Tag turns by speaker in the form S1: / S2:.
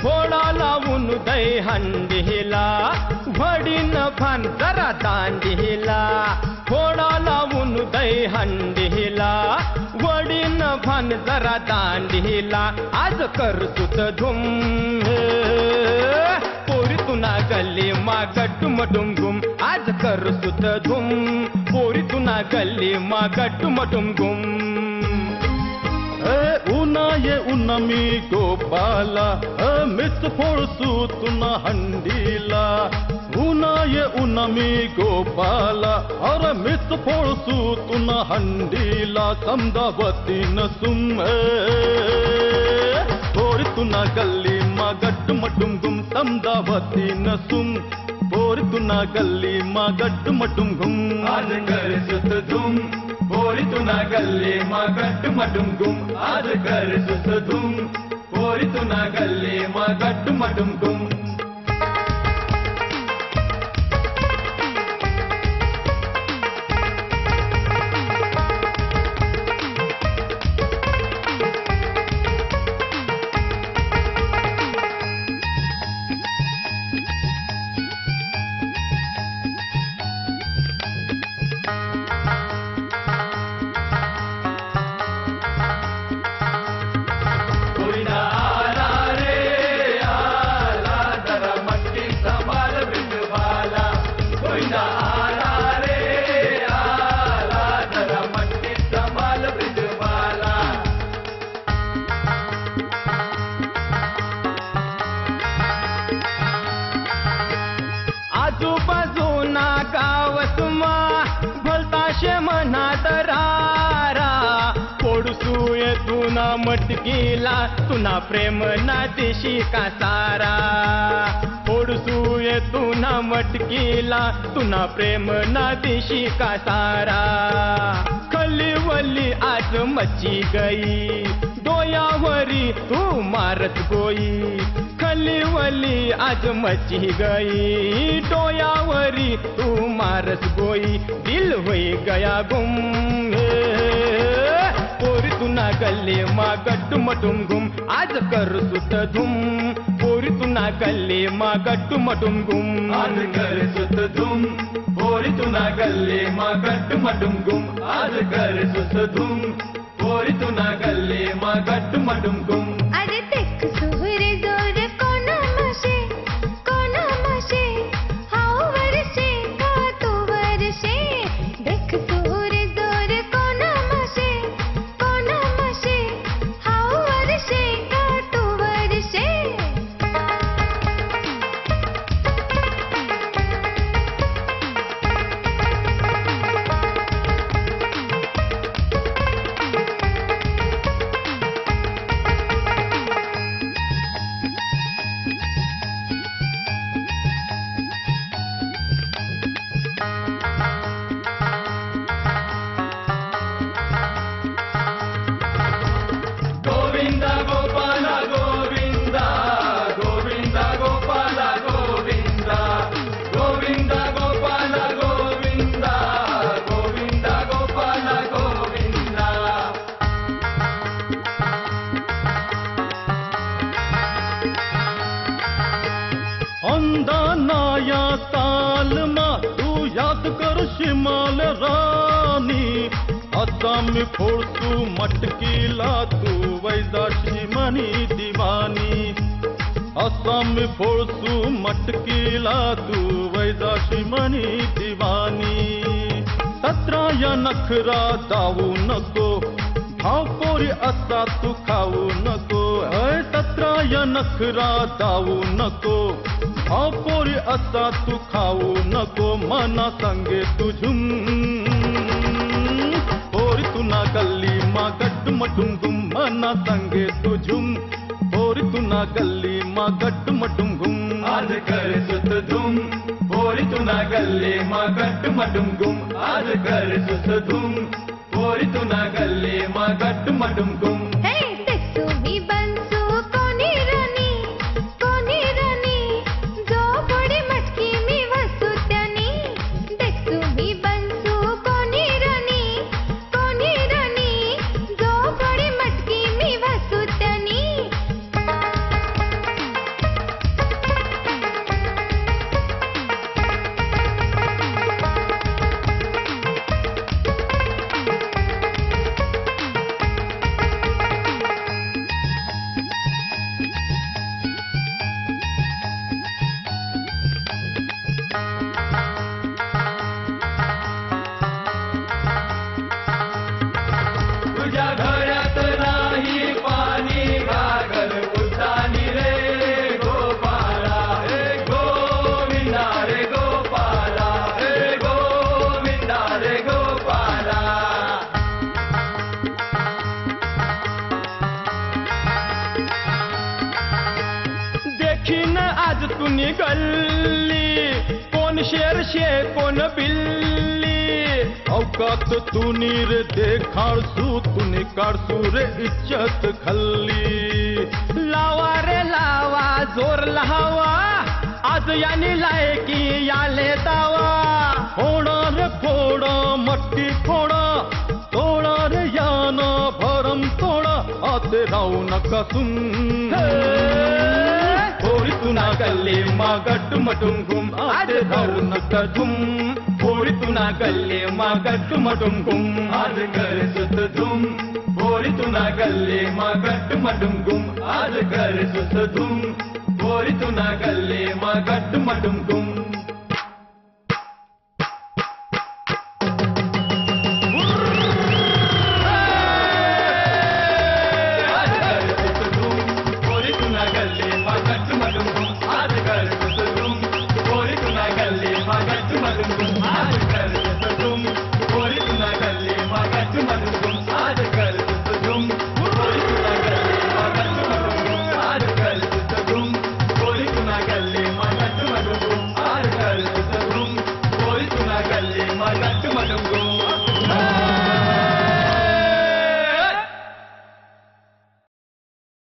S1: थोडा लावून दही हंडीला वडीन भान जरा दांडीला थोडा लावून दही हंडीला वडीन भान जरा दांडीला आज कर सुत धुम पोरी तुना गल्ली मा गट्टुम डुमगुम आज कर सुत धुम पोरी तुना गल्ली मा गट्टुम डुमगुम
S2: उन्हाये उन्नमी गोपाला मिस फोडसू तुना हंडीला उन्हाये उन्नमी गोपाला अरे मिस फोडसू तुना हंडीला समदावती नसुम पोरी तुना गल्ली मा गट्टुम डुमगुम समदावती नसुम पोरी तुना गल्ली मा गट्टुम डुमगुम
S1: आज कर सुत धुम पोरी तुना गल्ली मा गट्टुम डुमगुम आज कर सुत धुम पोरी तुना गल्ली मा गट्टुम डुमगुम आजूबाजूना गावसमा भलताशे मनात रारा पोडसूये तुना मटकीला तुना प्रेम ना देशी का सारा पोडसूये तुना मटकीला तुना प्रेम ना देशी का सारा खलीवली आज मची गई डोयावरी तू मारत गोई खलीवली आज मची गई डोयावरी तू मारत गोई दिल होई गया गुम पोरी तुना गल्ली मा गट्टुम डुमगुम आज कर सुत धुम पोरी तुना गल्ली मा गट्टुम डुमगुम आज कर सुत धुम पोरी तुना गल्ली मा गट्टुम डुमगुम आज कर सुत धुम पोरी तुना गल्ली मा गट्टुम डुमगुम
S3: अरे देख सुहरे जोर कोना माशे हाव वर्षे का तू वर्षे देख सुहरे जोर कोना माशे हाव वर्षे का तू वर्षे
S2: अंदानाया साल मा तू याद कर शिमाल रानी आसाम फोडसू मटकीला तू वैदाशी मनी दीवानी आसाम फोडसू मटकीला तू वैदाशी मनी दीवानी 17 या नखरा दावू नको भाव पोरी असा तू खाऊ नको 17 या नखरा दावू नको भाव पोरी असा तू खाऊ नको मना संगे तुझुम पोरी तुना गल्ली मा गट्टू मटुम गुम मना संगे तुझुम पोरी तुना गल्ली मा गट्टू मटुम गुम
S1: आज कर सुत धूम पोरी तुना गल्ली मा गट्टू मटुम गुम आज कर सुत धूम पोरी तुना गल्ली मा गट्टू मटुम गुम
S3: हे तेसु मी बंसू कोणी राणी जो बडी मटकी मी वसू त्यानी तेसु मी बंसू कोणी राणी जो बडी मटकी मी वसू त्यानी
S1: तुझ्या घरात नाही पाणी घागर उतानी रे गोपाला हे गोविंदा रे गोपाला हे गोविंदा रे गोपाला देखीन आज तू निगल्ली कोण शेर शे कोण बिल्ली
S2: अवकात तुनी रे देखाडसू तुनी काढसू रे इज्जत खल्ली
S1: लावा रे लावा जोर लहावा आज यानी लायकी याले दावा
S2: फोडा रे फोडा मट्टी फोडा तोडा रे यान भरम तोडा आते राहू नका सुन
S1: पोरी तुना गल्ली मा गट्टू मटुम गुम आज राहू नका धुम पोरी तुना गल्ली मा गट्टू मटुम गुम आज कर सुत धुम पोरी तुना गल्ली मा गट्टू मटुम गुम आज कर सुत धुम पोरी तुना गल्ली मा गट्टू मटुम गुम